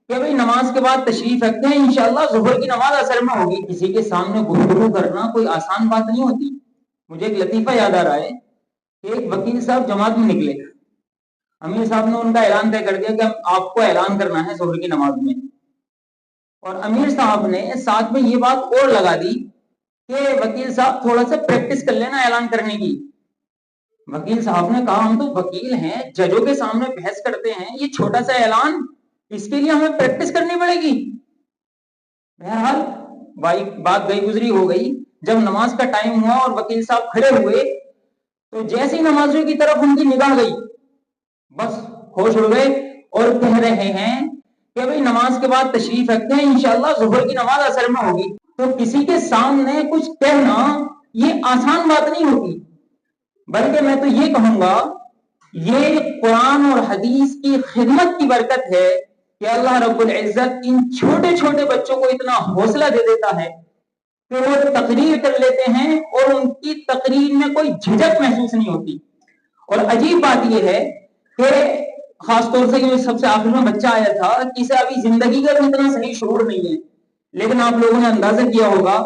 کہ بھئی نماز کے بعد تشریف رکھتے ہیں، انشاءاللہ ظہر کی نماز اثر میں ہوگی۔ کسی کے سامنے گفتگو کرنا کوئی آسان بات نہیں ہوتی۔ مجھے ایک لطیفہ یاد آ رہا ہے کہ ایک وکیل صاحب جماعت میں نکلے، امیر صاحب نے ان کا اعلان طے کر دیا کہ آپ کو اعلان کرنا ہے ظہر کی نماز میں، اور امیر صاحب نے ساتھ میں یہ بات اور لگا دی کہ وکیل صاحب تھوڑا سا پریکٹس کر لینا اعلان کرنے کی۔ وکیل صاحب نے کہا ہم تو وکیل ہیں، ججوں کے سامنے بحث کرتے ہیں، یہ چھوٹا سا اعلان، اس کے لیے ہمیں پریکٹس کرنی پڑے گی۔ بہرحال بات گئی گزری ہو گئی۔ جب نماز کا ٹائم ہوا اور وکیل صاحب کھڑے ہوئے تو جیسے ہی نمازیوں کی طرف ان کی نگاہ گئی بس ہوش اڑ گئے اور کہہ رہے ہیں کہ بھئی نماز کے بعد تشریف رکھتے ہیں، انشاءاللہ ظہر کی نماز اثر میں ہوگی۔ تو کسی کے سامنے کچھ کہنا یہ آسان بات نہیں ہوتی، بلکہ میں تو یہ کہوں گا یہ قرآن اور حدیث کی خدمت کی برکت ہے کہ اللہ رب العزت ان چھوٹے چھوٹے بچوں کو اتنا حوصلہ دے دیتا ہے کہ وہ تقریر کر لیتے ہیں اور ان کی تقریر میں کوئی جھجک محسوس نہیں ہوتی۔ اور عجیب بات یہ ہے کہ خاص طور سے سب سے آخر میں بچہ آیا تھا، اسے ابھی زندگی کا بھی اتنا صحیح شعور نہیں ہے، لیکن آپ لوگوں نے اندازہ کیا ہوگا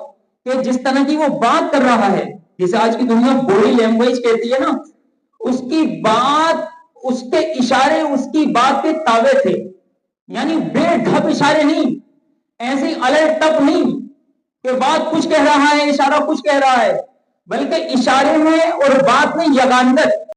کہ جس طرح کی وہ بات کر رہا ہے، جسے آج کی دنیا باڈی لینگویج کہتی ہے نا، اس کی بات، اس کے اشارے، اس کی بات کے تابع تھے، یعنی بے ڈھپ اشارے نہیں، ایسے الٹ ٹپ نہیں کہ بات کچھ کہہ رہا ہے اشارہ کچھ کہہ رہا ہے، بلکہ اشارے میں اور بات میں یگانت